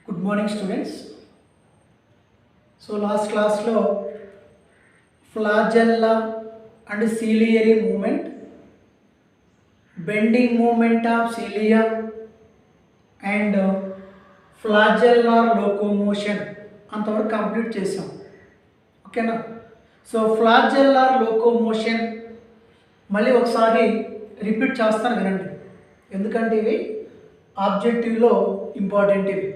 Good morning, students. So last class lo flagella and ciliary movement, bending movement of cilia and flagellar locomotion అంతవరకు complete చేసాం. ఓకేనా? So ఫ్లాజెల్లార్ locomotion మళ్ళీ ఒకసారి repeat చేస్తాను వినండి, ఎందుకంటే ఇవి ఆబ్జెక్టివ్లో ఇంపార్టెంట్ ఇవి.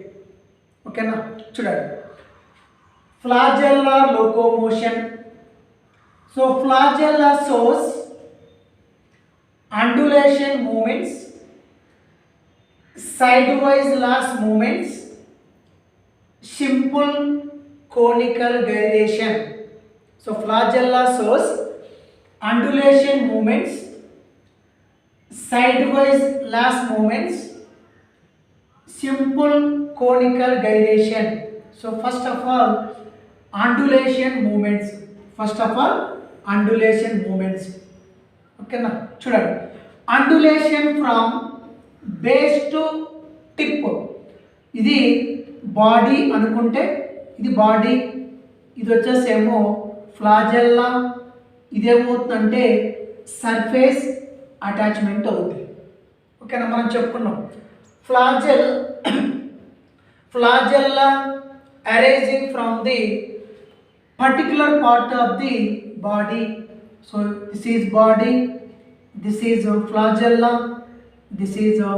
ఓకేనా? చూడండి, flagellar locomotion. So flagella shows undulation movements, sidewise lash movements, simple conical gyration. So flagella shows undulation movements, sidewise lash movements, simple conical gyration. So first of all undulation movements. Okay na, చూడండి, undulation from base to tip. ఇది body అనుకుంటే ఇది body, ఇది వచ్చేసేమో flagella, ఇదేమవుతుందంటే surface attachment అవుతుంది. ఓకేనా? మనం చెప్పుకున్నాం flagella arising from the particular part of the body. So this is body, this is a flagella, this is a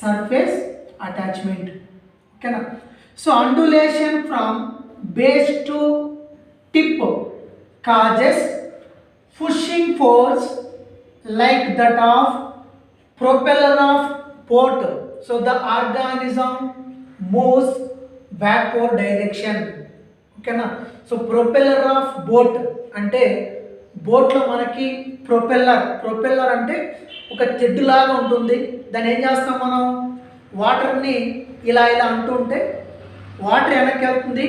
surface attachment. Okay na? So undulation from base to tip causes pushing force like that of propeller of boat. So the organism moves backward direction. ఓకేనా? So propeller of boat అంటే బోట్లో మనకి propeller అంటే ఒక తెడ్డు లాగా ఉంటుంది. దాన్ని ఏం చేస్తాం మనం, వాటర్ని ఇలా అంటుంటే వాటర్ వెనక్కి వెళ్తుంది,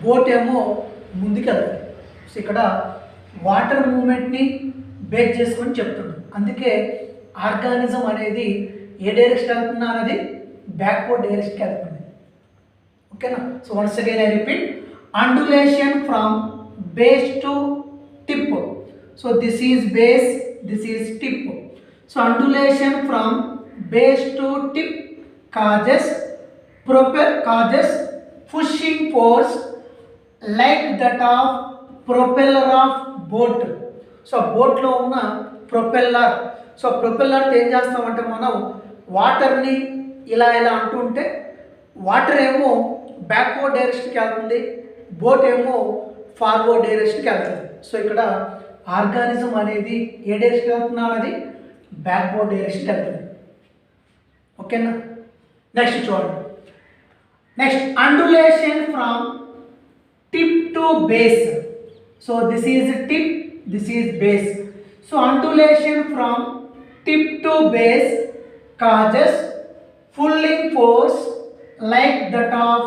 బోట్ ఏమో ముందుకు వెళ్తుంది. సో ఇక్కడ వాటర్ మూమెంట్ని బేస్ చేసుకొని చెప్తుంది. అందుకే ఆర్గానిజం అనేది ఏ డైరెక్షన్ వెళ్తున్నా అనేది బ్యాక్వర్డ్ డైరెక్షన్కి వెళ్తుంది. ఓకేనా? So once again I repeat, undulation from base to tip. So this is base, this is tip. So undulation from base to tip causes pushing force like that of propeller of boat. So బోట్లో ఉన్న propeller. So propeller ఏం చేస్తామంటే మనం వాటర్ని ఇలా అంటుంటే water ఏమో backward డైరెక్షన్కి వెళ్తుంది, బోట్ ఏమో ఫార్వర్డ్ డైరెక్షన్కి వెళ్తుంది. సో ఇక్కడ ఆర్గానిజం అనేది ఏ డైరెక్షన్కి వెళ్తున్నా అనేది బ్యాక్వర్డ్ డైరెక్షన్కి వెళ్తుంది. ఓకేనా? నెక్స్ట్ చూడండి, next undulation from tip to base. So this is tip, this is base. So undulation from tip to base causes pulling force like that of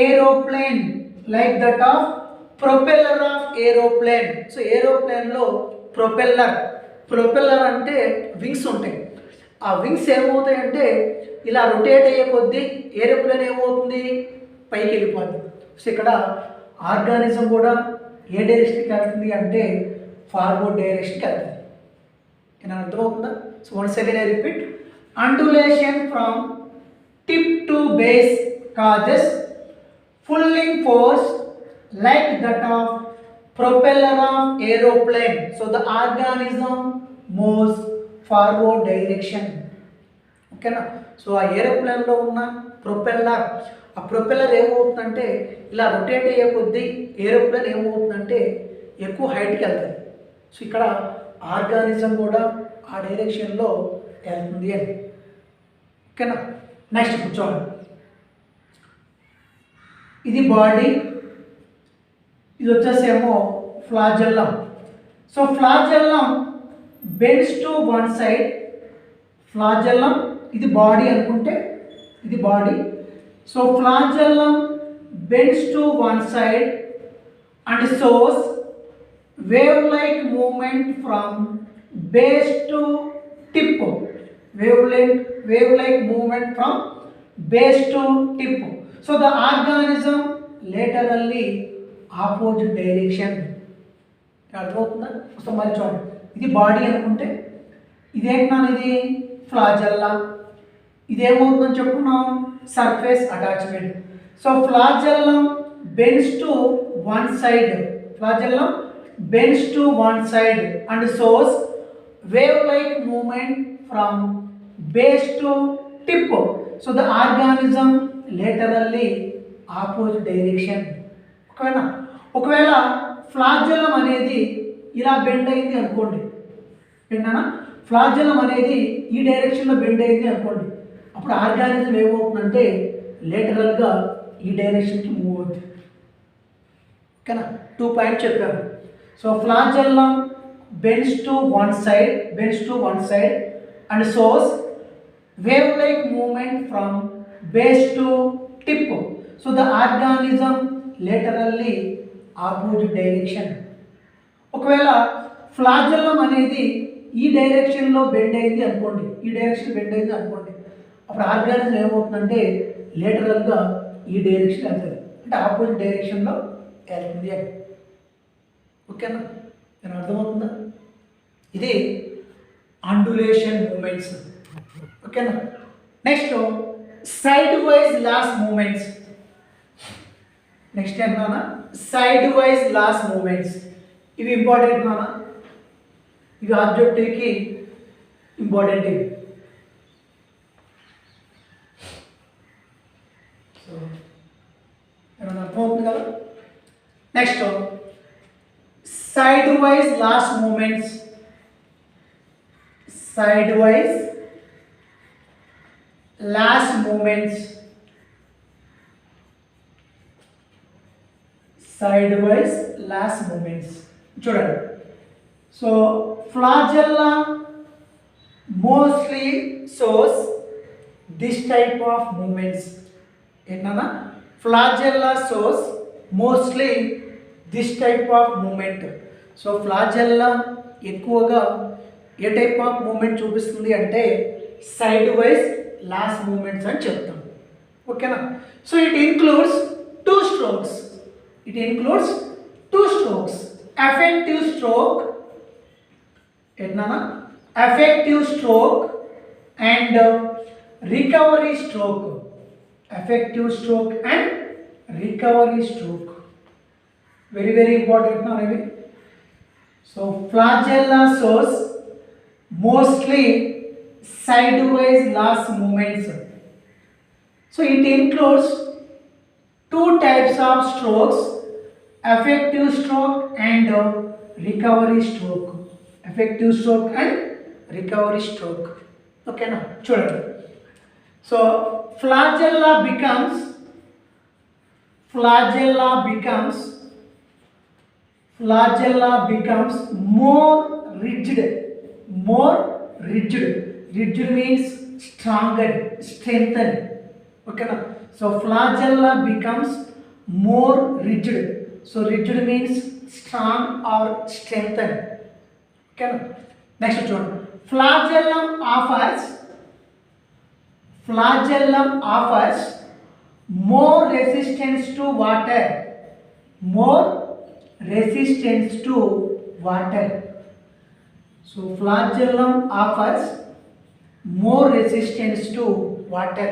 aeroplane, like that of propeller of aeroplane. So ఏరోప్లేన్లో propeller అంటే wings ఉంటాయి. ఆ wings ఏమవుతాయంటే ఇలా rotate అయ్యే కొద్దీ aeroplane ఏమవుతుంది, పైకి వెళ్ళిపోతుంది. సో ఇక్కడ ఆర్గానిజం కూడా ఏ డైరెక్షన్కి వెళ్తుంది అంటే ఫార్వర్డ్ డైరెక్షన్కి వెళ్తుంది. ఏమైనా అర్థమవుతుందా? So once again I repeat, undulation from tip to base causes pulling force like that of propeller of aeroplane. So the organism moves forward direction. ఓకేనా? సో ఆ ఏరోప్లేన్లో ఉన్న ప్రొపెల్లర్, ఆ ప్రొపెల్లర్ ఏమవుతుందంటే ఇలా రొటేట్ అయ్యే కొద్దీ ఏరోప్లేన్ ఏమవుతుందంటే ఎక్కువ హైట్కి వెళ్తుంది. సో ఇక్కడ ఆర్గానిజం కూడా ఆ డైరెక్షన్లో వెళ్తుంది అని. ఓకేనా? నెక్స్ట్ కూర్చోండి, ఇది బాడీ, ఇది వచ్చేసేమో flagellum. So flagellum bends to one side. Flagellum ఇది బాడీ అనుకుంటే ఇది body. So flagellum bends to one side and shows wave like movement from base to tip, wave like movement from base to tip. So the organism laterally opposite direction. అర్థమవుతుందా? So మరి చూడండి, ఇది body అనుకుంటే ఇదేంటన్నా, ఇది flagella. ఇదేమవుతుందని చెప్పుకున్నాం, surface attachment. So flagellum bends to one side, flagellum bends to one side and shows wave-like movement from base to tip. So the organism laterally opposite direction. ఒకవేళ ఫ్లాజెల్లం అనేది ఇలా బెండ్ అయింది అనుకోండి, ఏంటన్నా ఫ్లాజెల్లం అనేది ఈ డైరెక్షన్లో బెండ్ అయింది అనుకోండి, అప్పుడు ఆర్గానిజం ఏమవుతుందంటే లేటరల్గా ఈ డైరెక్షన్కి మూవ్ అవుతుంది. ఓకేనా? 2 పాయింట్స్ చెప్పాను. So flagellum bends to one side and shows wave-like movement from base to tip. So the organism laterally opposite direction. ఒకవేళ ఫ్లాజెల్లం అనేది ఈ డైరెక్షన్లో బెండ్ అయింది అనుకోండి, అప్పుడు ఆర్గానిజం ఏమవుతుందంటే లేటరల్గా ఈ డైరెక్షన్ వెళ్తుంది, అంటే ఆపోజిట్ డైరెక్షన్లో వెళ్తుంది అని. ఓకేనా? నేను అర్థమవుతుందా? ఇది అండులేషన్ మూమెంట్స్. ఓకేనా? Next side wise lash movements. Next ఏంటన్నా, సైడ్ వైజ్ లాస్ మూమెంట్స్. ఇవి ఇంపార్టెంట్ నానా, ఇవి ఆబ్జెక్టివ్కి ఇంపార్టెంట్ ఇవి. సో ఏమన్నా అర్థమవుతుంది కదా? Next sidewise last movements. Sidewise last movements. Sidewise last movements. చూడండి, so flagella mostly shows this type of movements. ఏంటన్నా, flagella shows mostly this type of movement. So flagella ఎక్కువగా ఏ టైప్ ఆఫ్ మూమెంట్ చూపిస్తుంది అంటే side wise lash moments అని చెప్తాం. ఓకేనా? So it includes two strokes. Effective stroke, ఏంటన్నా, effective stroke and recovery stroke. Very very important now maybe. So flagella shows mostly sidewise lash movements. So it includes two types of strokes, effective stroke and recovery stroke. Okay now children. So flagella becomes more rigid. Rigid means stronger, strengthened. Okay na? So flagella becomes more rigid. So rigid means strong or strengthened. Okay na? Next one. Flagellum offers more resistance to water. So flagellum offers more resistance to water.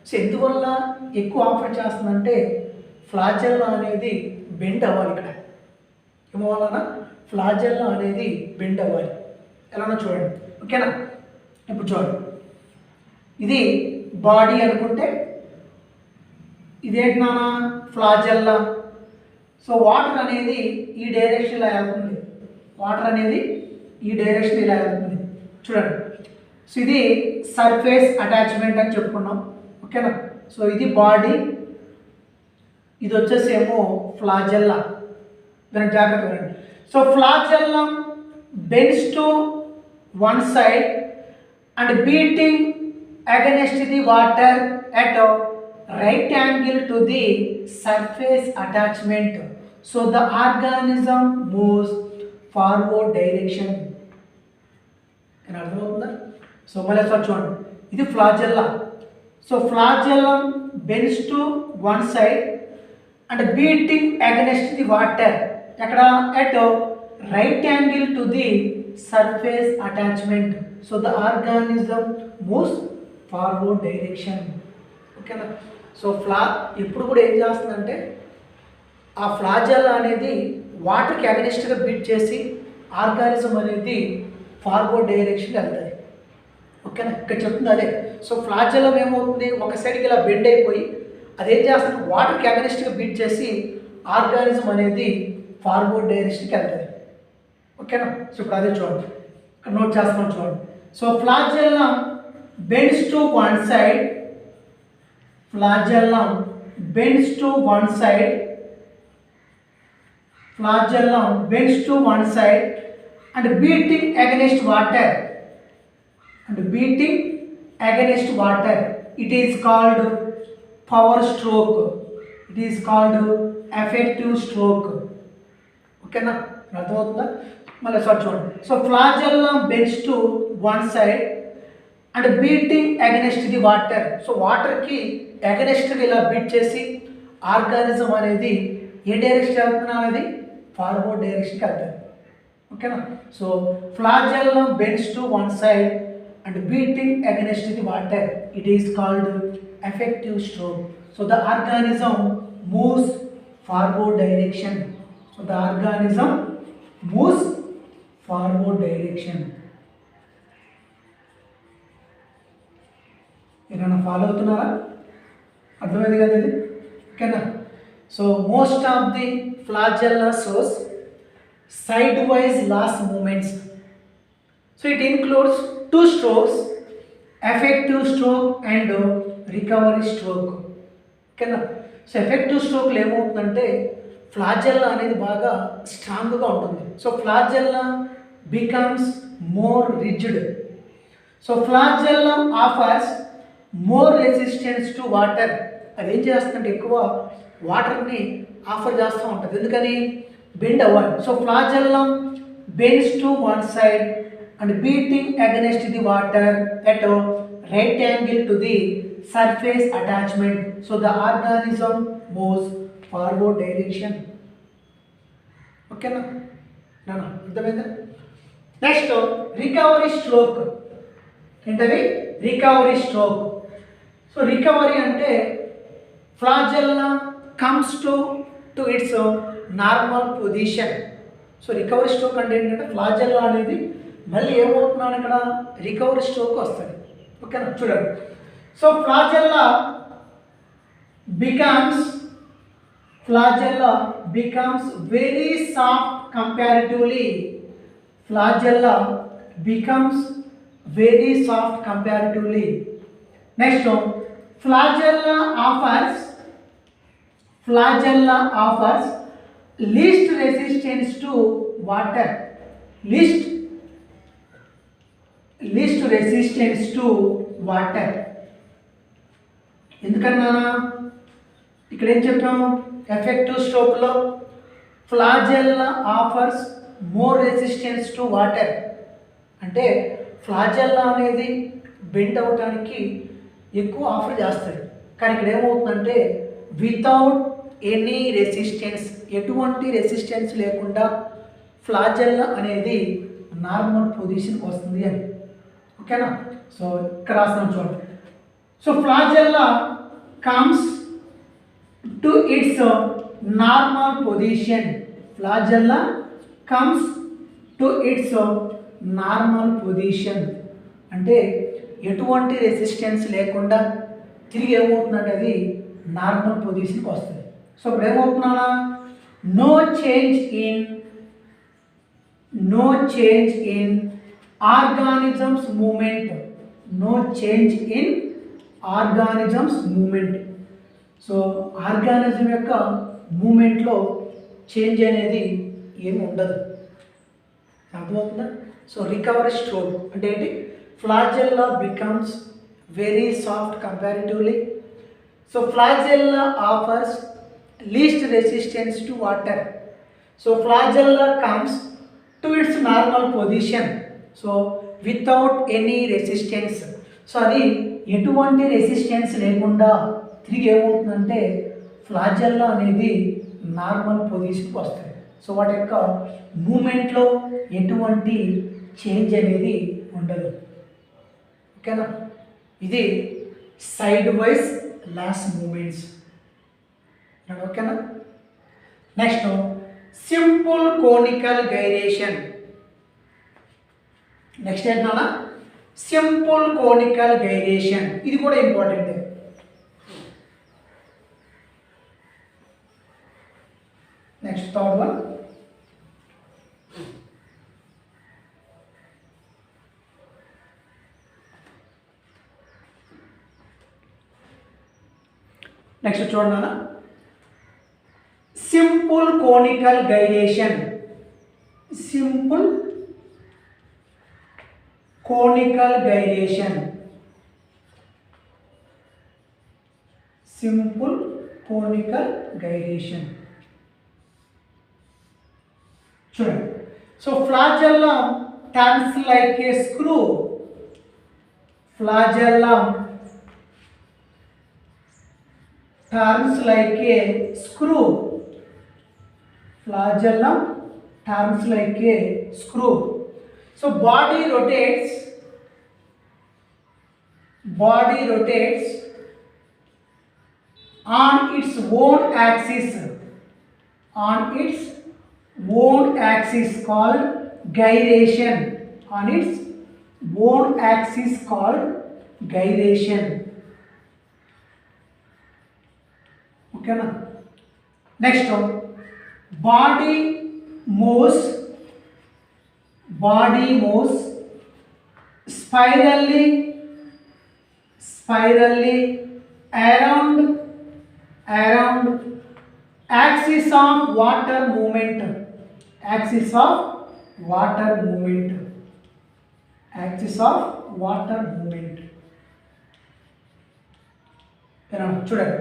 So ఎందువల్ల ఎక్కువ offer చేస్తుందంటే flagella అనేది bend అవ్వాలి. ఇక్కడ ఏమవ్వాలన్నా, flagella అనేది bend అవ్వాలి. ఎలానో చూడండి. ఓకేనా? ఇప్పుడు చూడండి, ఇది బాడీ అనుకుంటే ఇదేంటి నాన్న, ఫ్లాజెల్లా. సో వాటర్ అనేది ఈ డైరెక్షన్లో వెళ్తుంది, ఇలా వెళ్తుంది. చూడండి, సో ఇది సర్ఫేస్ అటాచ్మెంట్ అని చెప్పుకున్నాం. ఓకేనా? సో ఇది బాడీ, ఇది వచ్చేసేమో ఫ్లాజెల్లా. దానికి జాగ్రత్త చూడండి. So flagellum bends to one side and beating against the water at a right angle to the surface attachment. So the organism moves forward direction. అని అర్థమవుతుందా? సో మళ్ళీ చూడండి, ఇది flagella. So flagellum bends to one side and beating against the water ఎక్కడ at right angle to the surface attachment. So the organism moves forward direction. ఓకేనా. So ఇప్పుడు కూడా ఏం చేస్తుందంటే ఆ ఫ్లాజెల్లా అనేది వాటర్కి అగెనిస్ట్గా బీట్ చేసి ఆర్గానిజం అనేది ఫార్వర్డ్ డైరెక్షన్ వెళ్తుంది. ఓకేనా. ఇక్కడ చెప్తుంది అదే. సో ఫ్లాజెల్లం ఏమవుతుంది, ఒక సైడ్కి ఇలా బెండ్ అయిపోయి అదేం చేస్తుంది, వాటర్కి అగెనిస్ట్గా బీట్ చేసి ఆర్గానిజం అనేది ఫార్వర్డ్ డైరెక్షన్కి వెళ్తుంది. ఓకేనా. సో ఇప్పుడు అదే చూడండి, ఇక్కడ నోట్ చేస్తున్నాం చూడండి. So flagellum bends to one side, flagellum bends to one side, flagellum bends to one side and beating against water, and beating against water, it is called power stroke, it is called effective stroke. Okay na, అర్థమవుతుందా? మళ్ళీ sir చూడండి. So flagellum bends to one side and beating against the water. So వాటర్కి అగెనెస్ట్గా ఇలా beat చేసి organism అనేది ఏ direction వెళ్తున్నా అనేది ఫార్వర్డ్ డైరెక్షన్కి వెళ్తుంది. ఓకేనా. So flagellum bends to one side and beating against the water, it is called effective stroke. So the organism moves forward direction. So the organism moves forward direction. ఏమైనా follow అవుతున్నారా? అర్థమైంది కదా ఇది? ఓకేనా. So most of the flagella shows side wise lash movements. So it includes two strokes, effective stroke and recovery stroke. ఓకేనా. So effective స్ట్రోక్లో ఏమవుతుందంటే flagella అనేది బాగా స్ట్రాంగ్గా ఉంటుంది. So flagella becomes more rigid. So flagellum offers more resistance to water. అది ఏం చేస్తుందంటే ఎక్కువ వాటర్ని ఆఫర్ చేస్తూ ఉంటుంది. ఎందుకని? బెండ్ అవ్వాలి. So flagellum bends to one side and beating against the water at right angle to the surface attachment. So the organism moves forward direction. ఓకేనా నాన్న, అర్థమైందా? Next recovery stroke. ఏంటది? Recovery stroke. సో రికవరీ అంటే flagella comes to its normal position. So recovery stroke అంటే ఏంటంటే flagella అనేది మళ్ళీ ఏమవుతున్నాను ఇక్కడ రికవరీ స్ట్రోక్ వస్తుంది. ఓకేనా, చూడండి. So flagella becomes very soft comparatively. Flagella becomes very soft comparatively. Next one, flagella offers least resistance to water. Least resistance to water. ఎందుకన్నా ఇక్కడ ఏం చెప్పాము? ఎఫెక్టివ్ స్ట్రోక్లో flagella offers more resistance to water. అంటే flagella అనేది bend అవడానికి ఎక్కువ offer చేస్తుంది. కానీ ఇక్కడ ఏమవుతుందంటే వితౌట్ ఎనీ రెసిస్టెన్స్, ఎటువంటి రెసిస్టెన్స్ లేకుండా ఫ్లాజెల్లా అనేది నార్మల్ పొజిషన్కి వస్తుంది అని. ఓకేనా. సో ఇక్కడ రాస్తున్నాం చూడండి. So flagella comes to its normal position. Flagella comes to its normal position. అంటే ఎటువంటి రెసిస్టెన్స్ లేకుండా తిరిగి ఏమవుతుందంటే అది నార్మల్ పొజిషన్కి వస్తుంది. సో ఇప్పుడు ఏమవుతున్నా no change in organism's movement. No change in organism's movement. So organism యొక్క మూమెంట్లో చేంజ్ అనేది ఏమి ఉండదు. అర్థమవుతుందా? సో రికవరీ స్ట్రోక్ అంటే ఏంటి? Flagella becomes very soft comparatively. So flagella offers least resistance to water. So flagella comes to its normal position. So without any resistance. So అది ఎటువంటి రెసిస్టెన్స్ లేకుండా తిరిగి ఏమవుతుందంటే ఫ్లాజెల్లా అనేది నార్మల్ పొజిషన్కి వస్తుంది. సో వాటి యొక్క మూమెంట్లో ఎటువంటి చేంజ్ అనేది ఉండదు. ఓకేనా, ఇది సైడ్ వైజ్ లాస్ మూమెంట్స్. ఓకేనా, next simple conical gyration. Next ఏంటన్నా సింపుల్ కోనికల్ గైరేషన్, ఇది కూడా important. Next third one next చూడండి, simple conical gyration. Simple conical gyration, simple conical gyration. చూడండి, so flagellum turns like a screw. Flagellum turns like a screw. Flagellum turns like a screw. So body rotates on its own axis, called gyration. On its own axis called gyration. ఓకేనా, next body moves spirally around axis of water movement. చూడండి,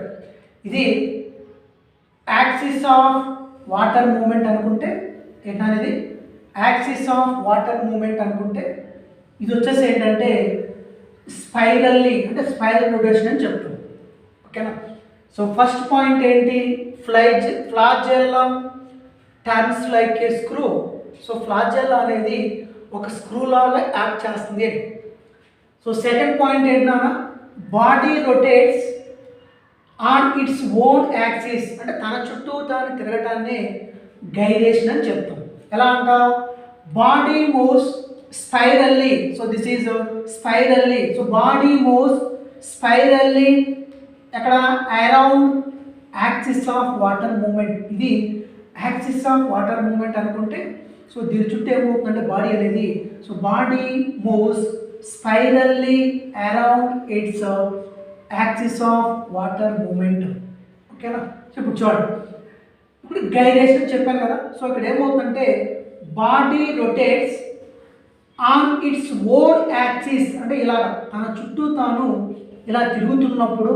ఇది axis of water movement అనుకుంటే ఏంటనేది axis of water movement అనుకుంటే ఇది వచ్చేసి ఏంటంటే spirally అంటే స్పైరల్ రొటేషన్ అని చెప్తాం. ఓకేనా, సో ఫస్ట్ పాయింట్ ఏంటి, flagellum turns like a screw. So flagella అనేది ఒక స్క్రూ లాగా యాక్ట్ చేస్తుంది అని. సో సెకండ్ పాయింట్ ఏంటన్నా body rotates on its own axis అంటే తన చుట్టూ తాను తిరగటాన్ని గైరేషన్ అని చెప్తాం. ఎలా అంటాం, body moves spirally. So this is spirally. So body moves spirally ఎక్కడ around axis of water movement. ఇది యాక్సిస్ ఆఫ్ వాటర్ మూమెంట్ అనుకుంటే సో దీని చుట్టూ ఏమవుతుందంటే బాడీ అనేది, so body moves spirally around its axis of water movement. ఓకేనా, ఇప్పుడు చూడండి, ఇప్పుడు గైరేషన్ చెప్పాను కదా. సో ఇక్కడ ఏమవుతుందంటే body rotates on its own axis అంటే ఇలా తన చుట్టూ తాను ఇలా తిరుగుతున్నప్పుడు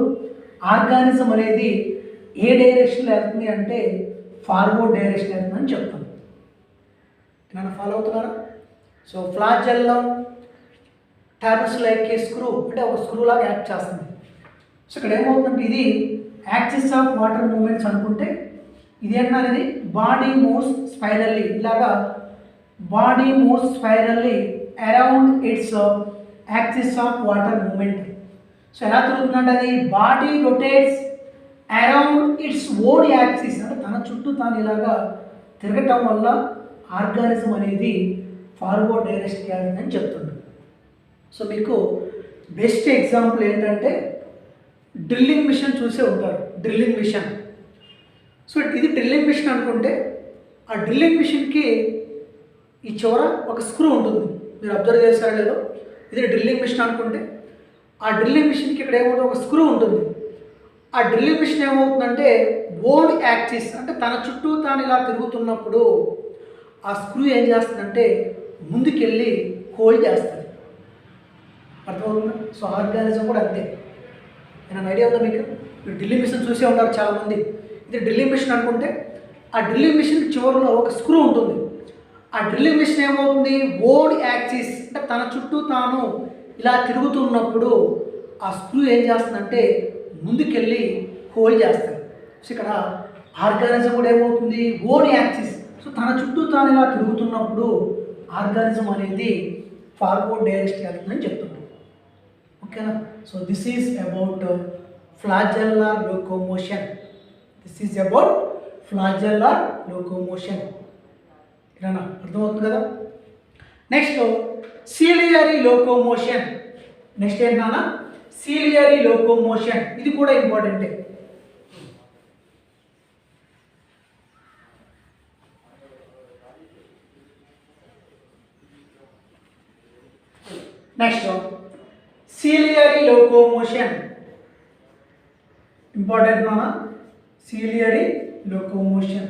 ఆర్గానిజం అనేది ఏ డైరెక్షన్లో వెళ్తుంది అంటే ఫార్వర్డ్ డైరెక్షన్ వెళ్తుందని చెప్తాం. నన్ను ఫాలో అవుతున్నారా? So flagellum turns like a screw అంటే ఒక స్క్రూ లాగా యాక్ట్ చేస్తుంది. సో ఇక్కడ ఏమవుతుందంటే ఇది యాక్సిస్ ఆఫ్ వాటర్ మూమెంట్స్ అనుకుంటే ఇది ఏంటనేది బాడీ మూవ్స్ స్పైరల్లీ, ఇలాగా body moves spirally around its axis of water movement. So ఎలా తిరుగుతుందంటే అది body rotates around its own axis అంటే తన చుట్టూ తాను ఇలాగా తిరగటం వల్ల ఆర్గానిజం అనేది ఫార్వర్డ్ డైరెక్షన్కి వెళ్ళిందని చెప్తుంది. సో మీకు బెస్ట్ ఎగ్జాంపుల్ ఏంటంటే డ్రిల్లింగ్ మిషన్ చూసే ఉంటారు. డ్రిల్లింగ్ మిషన్, సో ఇది డ్రిల్లింగ్ మిషన్ అనుకుంటే ఆ డ్రిల్లింగ్ మిషన్కి ఈ చివర ఒక స్క్రూ ఉంటుంది. మీరు అబ్జర్వ్ చేస్తారో లేదో, ఇది డ్రిల్లింగ్ మిషన్ అనుకుంటే ఆ డ్రిల్లింగ్ మిషన్కి ఇక్కడ ఏమవుతుంది, ఒక స్క్రూ ఉంటుంది. ఆ డ్రిల్లింగ్ మిషన్ ఏమవుతుందంటే ఓన్ యాక్సిస్ అంటే తన చుట్టూ తాను ఇలా తిరుగుతున్నప్పుడు ఆ స్క్రూ ఏం చేస్తుందంటే ముందుకెళ్ళి హోల్డ్ చేస్తుంది. అర్థమవుతుందా? సో ఆర్గానిజం కూడా అంతే. ఏమైనా ఐడియా ఉందా మీకు? మీరు డ్రిల్లింగ్ మిషన్ చూసే ఉన్నారు చాలామంది. ఇది డ్రిల్లింగ్ మిషన్ అనుకుంటే ఆ డ్రిల్లింగ్ మిషన్ చివరిలో ఒక స్క్రూ ఉంటుంది. ఆ డ్రిల్లింగ్ మిషన్ ఏమవుతుంది, ఓన్ యాక్సిస్ అంటే తన చుట్టూ తాను ఇలా తిరుగుతున్నప్పుడు ఆ స్క్రూ ఏం చేస్తుందంటే ముందుకెళ్ళి హోల్డ్ చేస్తుంది. సో ఇక్కడ ఆర్గానిజం కూడా ఏమవుతుంది, ఓన్ యాక్సిస్, సో తన చుట్టూ తాను ఇలా తిరుగుతున్నప్పుడు ఆర్గానిజం అనేది ఫార్వర్డ్ డైరెక్షన్ వెళ్తుందని చెప్తున్నాం. ఓకేనా. So this is about flagellar locomotion. This is about flagellar locomotion. ఇలానా అర్థమవుతుంది కదా. Next ciliary locomotion. నెక్స్ట్ ఏంటన్నా సీలియరీ లోకోమోషన్. ఇది కూడా ఇంపార్టెంటే. Next ciliary locomotion. Important నానా ciliary locomotion.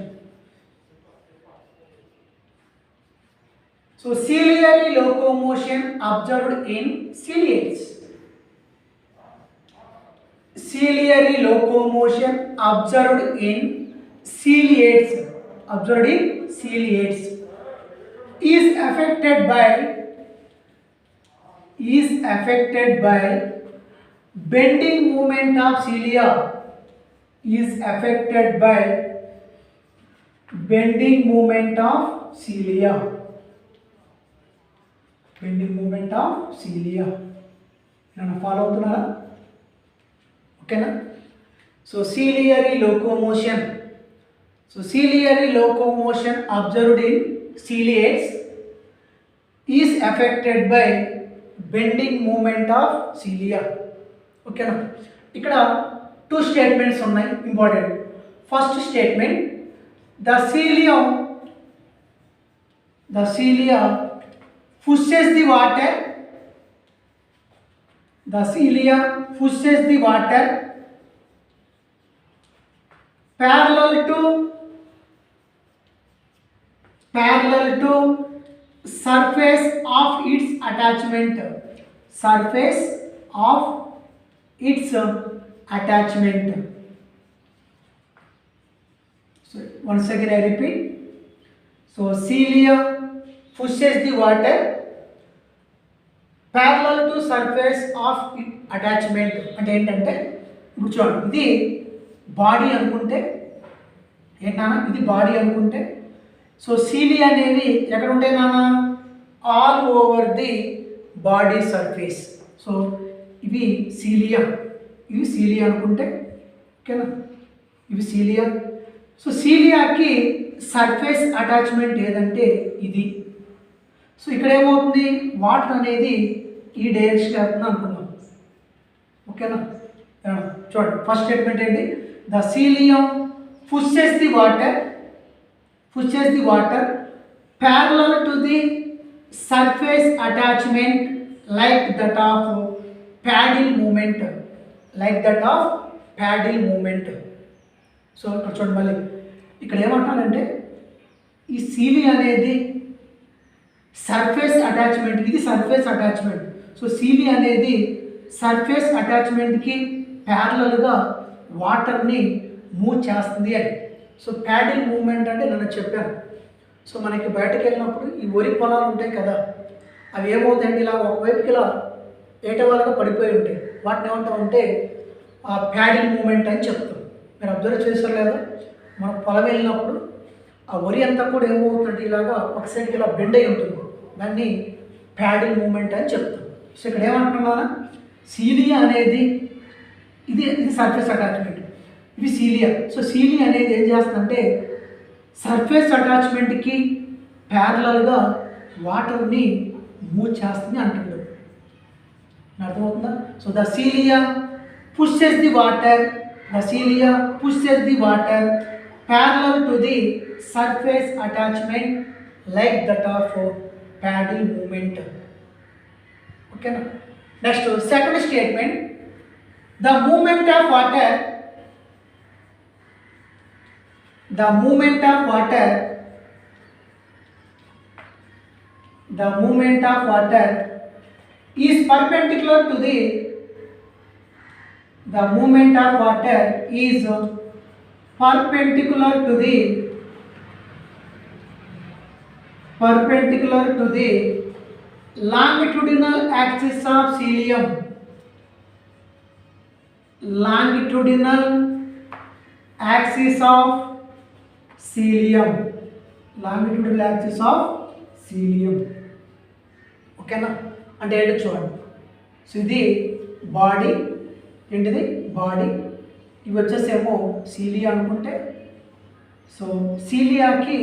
So ciliary locomotion observed in ciliates. Ciliary locomotion observed in ciliates. Observed in ciliates is affected by bending movement of cilia. Is affected by bending movement of cilia. Bending movement of cilia. Nana follow అవుతున్నారా? ఓకేనా. So ciliary locomotion. So ciliary locomotion observed in ciliates is affected by bending movement of cilia. ఓకేనా. ఇక్కడ two statements ఉన్నాయి important. First statement, the cilia pushes the water. The cilia pushes the water parallel to surface of its attachment. Surface of its attachment. So once again I repeat. So cilia pushes the water parallel to surface of its attachment. అంటే ఏంటంటే ఇప్పుడు చూడండి, ఇది body అనుకుంటే ఏంటన్నా, ఇది body అనుకుంటే so cilia అనేవి ఎక్కడ ఉంటాయి నాన్న, all over the body surface. So ఇవి సిలియా అనుకుంటే, ఓకేనా, ఇవి సిలియా. సో సిలియాకి సర్ఫేస్ అటాచ్మెంట్ ఏదంటే ఇది. సో ఇక్కడ ఏమవుతుంది, వాటర్ అనేది ఈ డైరెక్షన్ వెళ్తుంది అనుకున్నాం. ఓకేనా. చూడండి ఫస్ట్ స్టేట్మెంట్ ఏంటి, the psyllium pushes the water parallel to the surface attachment like that of paddle movement. So ఇక్కడ చూడండి మళ్ళీ ఇక్కడ ఏమంటానంటే ఈ సీలి అనేది సర్ఫేస్ అటాచ్మెంట్, ఇది సర్ఫేస్ అటాచ్మెంట్. సో సీలి అనేది సర్ఫేస్ అటాచ్మెంట్కి ప్యారలల్గా వాటర్ని మూవ్ చేస్తుంది అని. సో ప్యాడిల్ మూవ్మెంట్ అంటే నేను చెప్పాను. సో మనకి బయటకు వెళ్ళినప్పుడు ఈ వరి పొలాలు ఉంటాయి కదా, అవి ఏమవుతాయంటే ఇలా ఒకవైపుకి ఇలా ఏటవాళ్ళగా పడిపోయి ఉంటాయి. వాటిని ఏమంటామంటే ఆ ప్యాడిల్ మూవ్మెంట్ అని చెప్తాం. మీరు అబ్జర్వ్ చేశారు లేదా, మనం పొలం వెళ్ళినప్పుడు ఆ వరి అంతా కూడా ఏమవుతుందంటే ఇలాగా ఒక సైడ్కి ఇలా బెండ్ అయి ఉంటుంది, దాన్ని ప్యాడిల్ మూవ్మెంట్ అని చెప్తాం. సో ఇక్కడ ఏమంటున్నానా, సీలియా అనేది ఇది సర్ఫేస్ అటాచ్మెంట్, ఇవి సీలియా. సో సీలియా అనేది ఏం చేస్తుందంటే సర్ఫేస్ అటాచ్మెంట్కి ప్యారలల్గా వాటర్ని మూవ్ చేస్తుంది అంటుంది. అర్థమవుతుందా. So the cilia pushes the water parallel to the surface attachment like that of paddle movement. Okay na. Next second statement, the movement of water is perpendicular to the longitudinal axis of cilium, longitudinal axis of cilium, longitudinal axis of cilium. ఓకేనా, అంటే ఏంటో చూడండి. So ఇది body, ఏంటిది body, ఇవి వచ్చేసేమో cilia అనుకుంటే. So సీలియాకి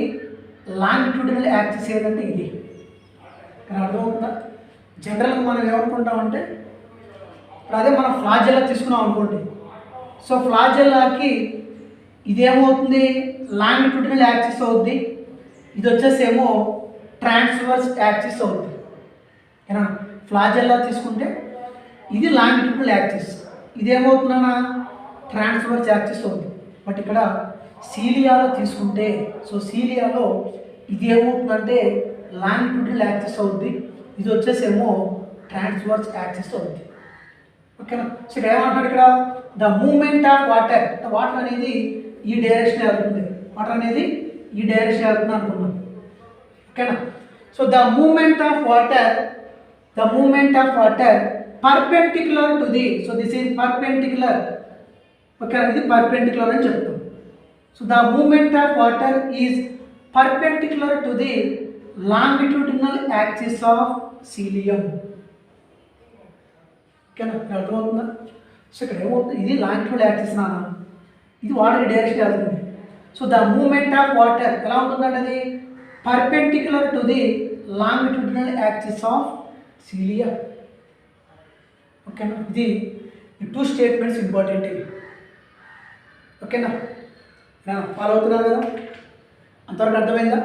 longitudinal axis ఏదంటే ఇది. కానీ అర్థమవుతుందా? జనరల్గా మనం ఏమనుకుంటామంటే, ఇప్పుడు అదే మనం ఫ్లాజెల్లా తీసుకున్నాం అనుకోండి. సో ఫ్లాజెల్లాకి ఇదేమవుతుంది, లాంగిట్యూడినల్ యాక్సిస్ అవుద్ది, ఇది వచ్చేసేమో ట్రాన్స్వర్స్ యాక్సిస్ అవుద్ది. ఏనా, ఫ్లాజెల్లా తీసుకుంటే ఇది లాంగిట్యూడినల్ యాక్సిస్, ఇదేమవుతుందన్నా ట్రాన్స్వర్స్ యాక్సిస్ అవుతుంది. బట్ ఇక్కడ సీలియాలో తీసుకుంటే, సో సీలియాలో ఇది ఏమవుతుందంటే లాంగిట్యూడినల్ యాక్సిస్ అవుద్ది, ఇది వచ్చేసేమో ట్రాన్స్వర్స్ యాక్సిస్ అవుద్ది. ఓకేనా. సో ఇక్కడ ఏమంటున్నాడు, ఇక్కడ the movement of water, water అనేది ఈ డైరెక్షన్ వెళ్తుంది, వాటర్ అనేది ఈ డైరెక్షన్ వెళ్తుంది అనుకున్నాం. ఓకేనా. So the movement of water, the movement of water perpendicular to the, so this is perpendicular. Okay, ఇది perpendicular అని చెప్తాం. So the movement of water is perpendicular to the longitudinal axis of cilium. ఓకేనా, అర్థమవుతుందా? So ఇక్కడ ఏమవుతుంది, ఇది longitudinal axis నాన్న, ఇది వాటర్ డైరెక్షన్ వెళ్తుంది. So the movement of water ఎలా ఉంటుందంటే అది perpendicular to the longitudinal axis of cilia. ఓకేనా, ఇది ఈ టూ స్టేట్మెంట్స్ ఇంపార్టెంట్ ఇవి. ఓకేనా, ఫాలో అవుతున్నారు కదా, అంతవరకు అర్థమైందా?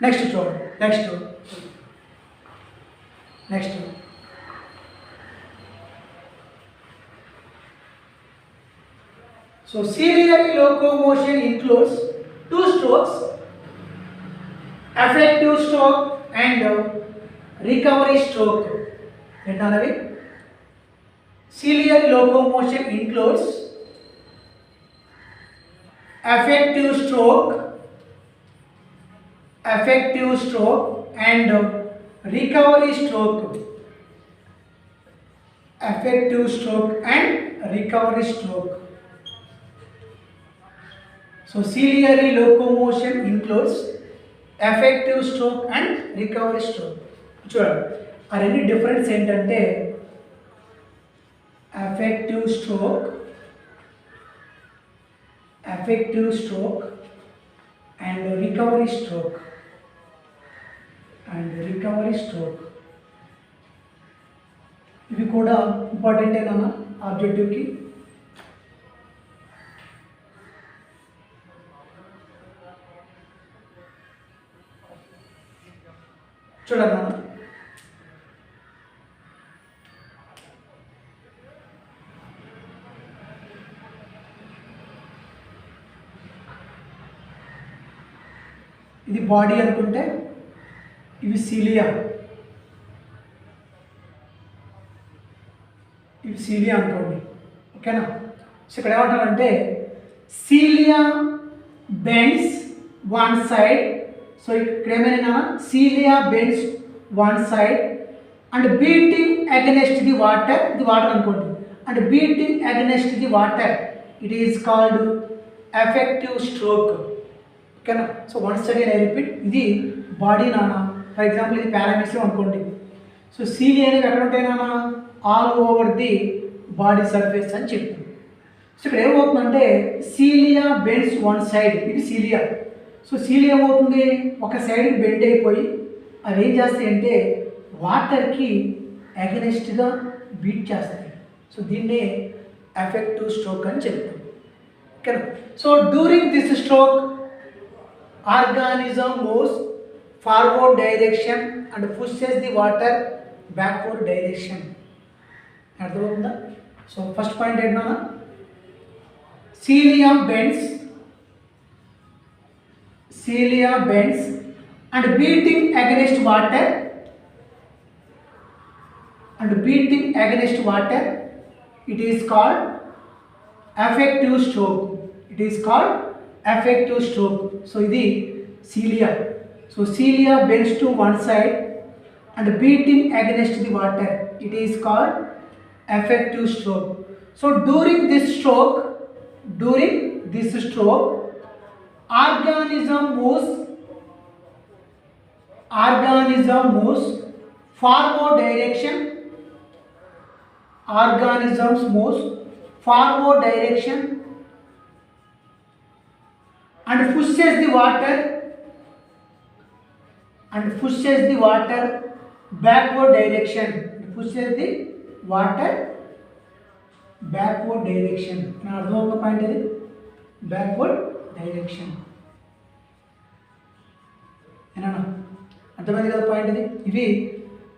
నెక్స్ట్ చూడండి, next so ciliary locomotion includes two strokes, effective stroke and recovery stroke. ఏంటన్నది, ciliary locomotion includes effective stroke and recovery stroke. Effective stroke and recovery stroke. So ciliary locomotion includes effective stroke and recovery stroke. చూడండి, ఆ రెండు difference ఏంటంటే effective stroke and recovery stroke. ఇవి కూడా ఇంపార్టెంటేనా ఆబ్జెక్టివ్కి. చూడండి అన్న, ఇది బాడీ అనుకుంటే ఇవి సీలియా, అనుకోండి. ఓకేనా. సో ఇక్కడ ఏమంటారంటే cilia bends one side. So ఇక్కడ ఏమైనా cilia bends one side and beating against the water, ఇది వాటర్ అనుకోండి, and beating against the water, it is called effective stroke. ఓకేనా. So once again I repeat, ఇది body నాన్న. For example ఇది paramecium అనుకోండి. So cilia అనేవి ఎక్కడ ఉంటాయి నాన్న, all over the body surface అని చెప్తాం. సో ఇక్కడ ఏమవుతుందంటే సీలియా బెండ్స్ వన్ సైడ్, ఇది సీలియా. సో సీలియా ఏమవుతుంది, ఒక సైడ్కి బెండ్ అయిపోయి అవి ఏం చేస్తాయి అంటే వాటర్కి అగెనెస్ట్గా బీట్ చేస్తాయి. సో దీన్నే ఎఫెక్టివ్ స్ట్రోక్ అని చెప్తాం. ఓకేనా. So during this stroke organism moves forward direction and pushes the water backward direction. అర్థమవుతుందా? సో ఫస్ట్ పాయింట్ ఏంటన్నా, cilia bends and beating against water it is called effective stroke. So ఇది cilia. So cilia bends to one side and beating against the water. It is called effective stroke. So during this stroke, organism moves forward direction. Organisms moves forward direction and pushes the water backward direction. Backward direction. Now అర్థమవుతున్న point ఇది, backward direction. ఏనా అర్థమైంది కదా point ఇది.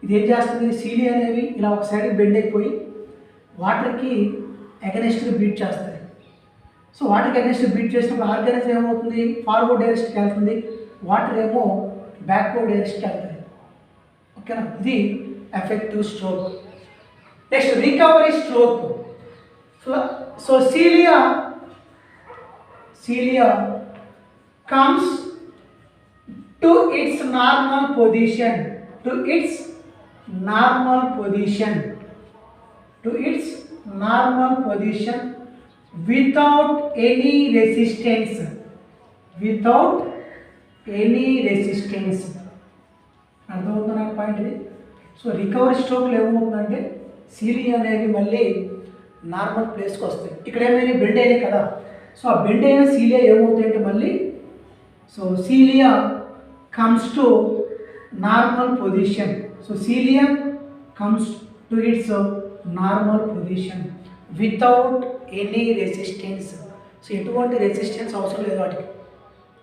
ఇది ఏం చేస్తుంది, సీలి అనేవి ఇలా ఒక సైడ్ బెండ్ అయిపోయి వాటర్కి అగెనెస్ట్గా బీట్ చేస్తుంది. సో వాటర్కి అగెనెస్ట్ బీట్ చేసినప్పుడు ఆర్గానిజం ఏమవుతుంది, ఫార్వర్డ్ డైరెక్షన్కి వెళ్తుంది, వాటర్ ఏమో బ్యాక్వర్డ్ డైరెక్షన్కి వెళ్తుంది. ఓకేనా, ఇది effective stroke. Next recovery stroke. So cilia comes to its normal position without any resistance. అర్థమవుతుంది నాకు పాయింట్ ఇది. సో రికవరీ స్ట్రోక్లో ఏమవుతుందంటే సీలియా అనేవి మళ్ళీ నార్మల్ ప్లేస్కి వస్తాయి. ఇక్కడ ఏమైనా బెండ్ అయినాయి కదా, సో ఆ బెండ్ అయిన సీలియా ఏమవుతాయంటే మళ్ళీ, so cilia comes to normal position. So cilia comes to its normal position without any resistance. So ఎటువంటి రెసిస్టెన్స్ అవసరం లేదు వాటికి.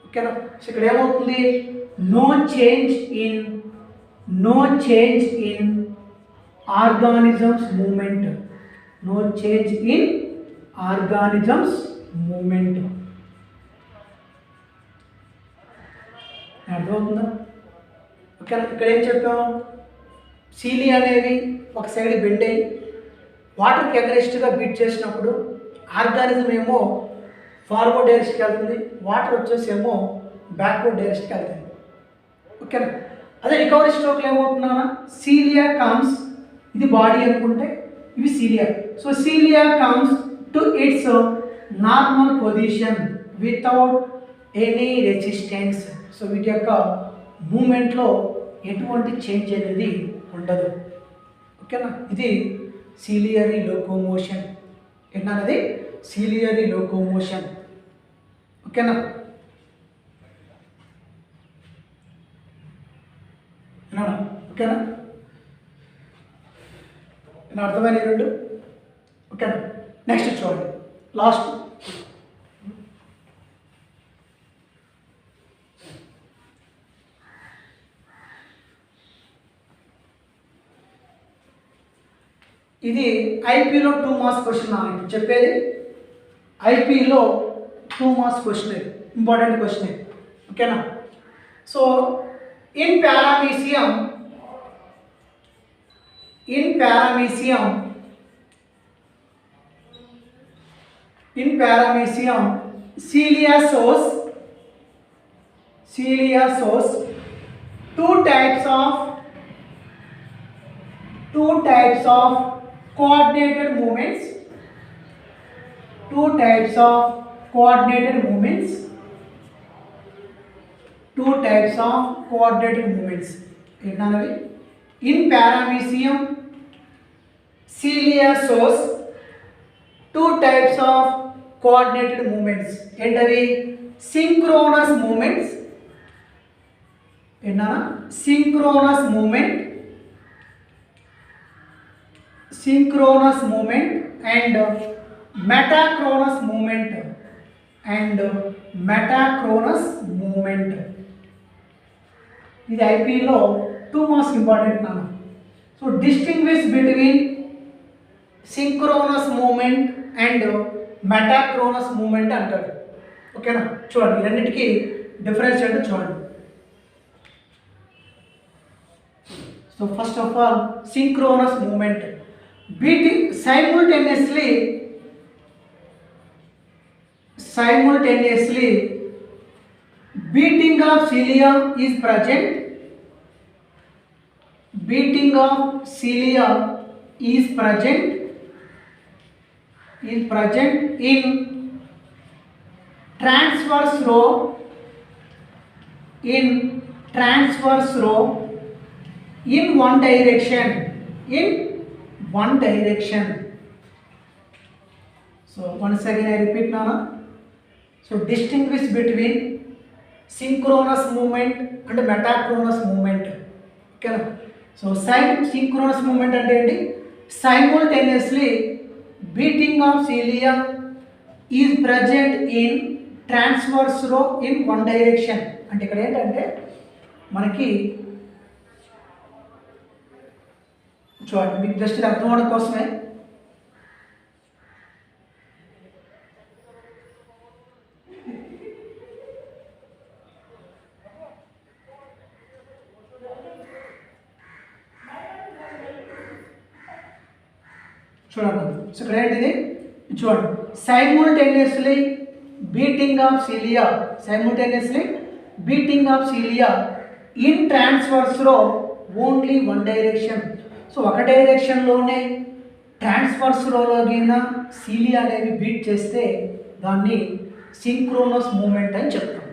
ఓకేనా, సో ఇక్కడ ఏమవుతుంది, no change in organism's movement. అర్థమవుతుందా? ఓకేనా, ఇక్కడ ఏం చెప్పాం, సీలి అనేవి ఒక సైడ్ బెండ్ అయ్యి వాటర్కి అగెనెస్ట్గా బీట్ చేసినప్పుడు ఆర్గానిజం ఏమో ఫార్వర్డ్ డైరెక్షన్కి వెళ్తుంది, వాటర్ వచ్చేసి ఏమో బ్యాక్వర్డ్ డైరెక్షన్కి వెళ్తుంది. ఓకేనా, అదే రికవరీ స్ట్రోక్లో ఏమవుతుందా, సీలియా కమ్స్, ఇది బాడీ అనుకుంటే ఇవి cilia. So cilia comes to its normal position without any resistance. So వీటి యొక్క మూమెంట్లో ఎటువంటి చేంజ్ అనేది ఉండదు. ఓకేనా, ఇది సీలియరీ లోకోమోషన్. ఏంటన్నది సీలియరీ లోకోమోషన్. ఓకేనా, ఓకేనా, అర్థమైన రెండు. ఓకేనా, నెక్స్ట్ చూడండి, లాస్ట్. ఇది ఐపీలో 2 మార్క్స్ క్వశ్చన్ నాకు చెప్పేది. ఐపీలో 2 మార్క్స్ క్వశ్చన్, ఇది ఇంపార్టెంట్ క్వశ్చన్. ఓకేనా, so in పారామీసియం cilia shows two types of coordinated movements. In paramecium, cilia shows 2 types of coordinated movements. ఏంటవి, synchronous movements. synchronous movement and metachronous movement. ఇది ఐపీలో 2 marks important నాన్న. So distinguish between synchronous movement and metachronous movement అంటాడు. ఓకేనా, చూడండి రెండింటికి difference ఏంటో చూడండి. So first of all synchronous movement, beating simultaneously beating of cilia is present beating of cilia is present in transverse row in one direction so once again I repeat Nana. So distinguish between synchronous movement and metachronous movement. Okay na? So synchronous movement అంటే ఏంటి? Simultaneously beating of cilia is present in transverse row in one direction. అంటే ఇక్కడ ఏంటంటే మనకి చూడండి మీకు just అర్థం అవడం కోసమే చూడండి. సో ఇక్కడ ఏంటిది చూడండి, simultaneously beating of cilia in transverse రో ఓన్లీ వన్ డైరెక్షన్. సో ఒక డైరెక్షన్లోనే ట్రాన్స్వర్స్ రోలో గిన సిలియా అనేవి బీట్ చేస్తే దాన్ని సింక్రోనస్ మూమెంట్ అని చెప్తాం.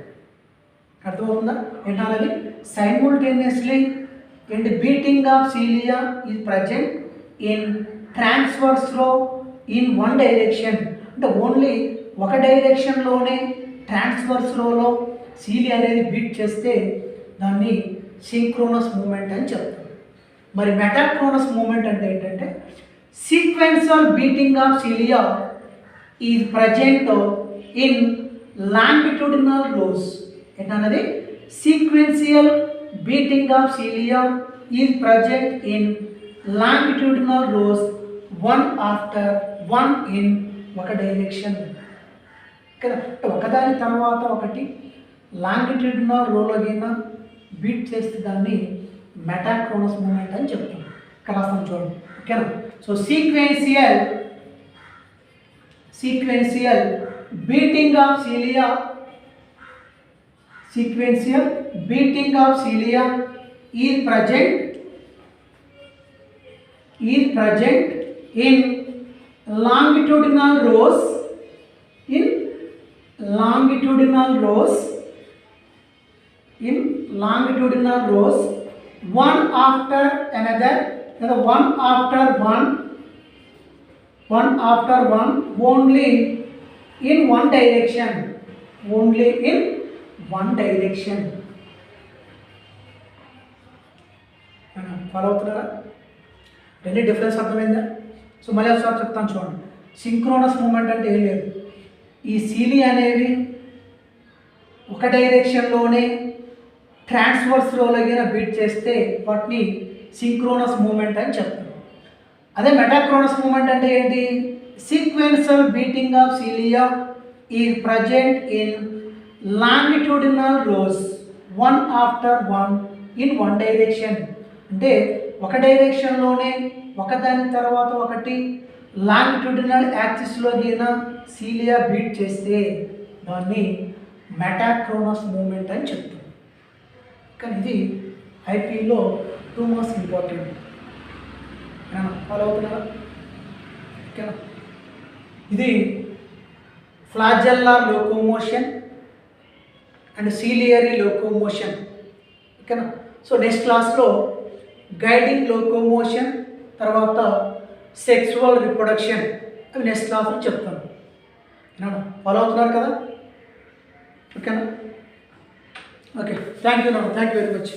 అర్థమవుతుందా ఏంటన్నది? Simultaneously and beating of cilia is present in transverse రో ఇన్ వన్ డైరెక్షన్. అంటే ఓన్లీ ఒక డైరెక్షన్లోనే ట్రాన్స్వర్స్ రోలో సిలియా అనేది బీట్ చేస్తే దాన్ని సింక్రోనస్ మూమెంట్ అని చెప్తాం. మరి మెటాక్రోనస్ మూమెంట్ అంటే ఏంటంటే sequential beating of cilia is present in longitudinal rows. ఏంటన్నది? Sequential beating of cilia is present in longitudinal rows one after one in ఒక డైరెక్షన్ కదా. ఒకదాని తర్వాత ఒకటి లాంగిట్యూడినల్ రోలో గిన బీట్ చేస్తే దాన్ని మెటాక్రోనస్ మూమెంట్ అని చెప్తాం. ఇక్కడ రాస్తాం చూడండి. ఓకేనా? So sequential beating of cilia is present in longitudinal rows one after another, one after one only in one direction. Follow అవుతున్నారా? రెండు డిఫరెన్స్ అర్థమైందా? సో మళ్ళీ ఒకసారి చెప్తాను చూడండి. సింక్రోనస్ మూమెంట్ అంటే ఏం లేదు, ఈ సిలియా అనేవి ఒక డైరెక్షన్లోనే ట్రాన్స్వర్స్ రోలగిన బీట్ చేస్తే వాటిని సింక్రోనస్ మూమెంట్ అని చెప్తారు. అదే మెటాక్రోనస్ మూమెంట్ అంటే ఏంటి? Sequential beating of cilia is present in longitudinal rows one after one in one direction. అంటే ఒక డైరెక్షన్లోనే ఒకదాని తర్వాత ఒకటి లాంగిట్యూడినల్ యాక్సిస్లో గిన సిలియా బీట్ చేస్తే దాన్ని మెటాక్రోనస్ మూమెంట్ అని చెప్తాం. కానీ ఇది ఐపీలో 2 మార్క్స్ ఇంపార్టెంట్. ఫాలో అవుతున్నారా? ఓకేనా? ఇది ఫ్లాజెల్లార్ లోకోమోషన్ అండ్ సిలియరీ లోకోమోషన్. ఓకేనా? సో నెక్స్ట్ క్లాస్లో గైడింగ్ లోకోమోషన్, తర్వాత సెక్సువల్ రిప్రొడక్షన్ అవి నెక్స్ట్ క్లాస్లో చెప్తాను. ఫాలో అవుతున్నారు కదా? ఓకేనా? Okay, thank you very much.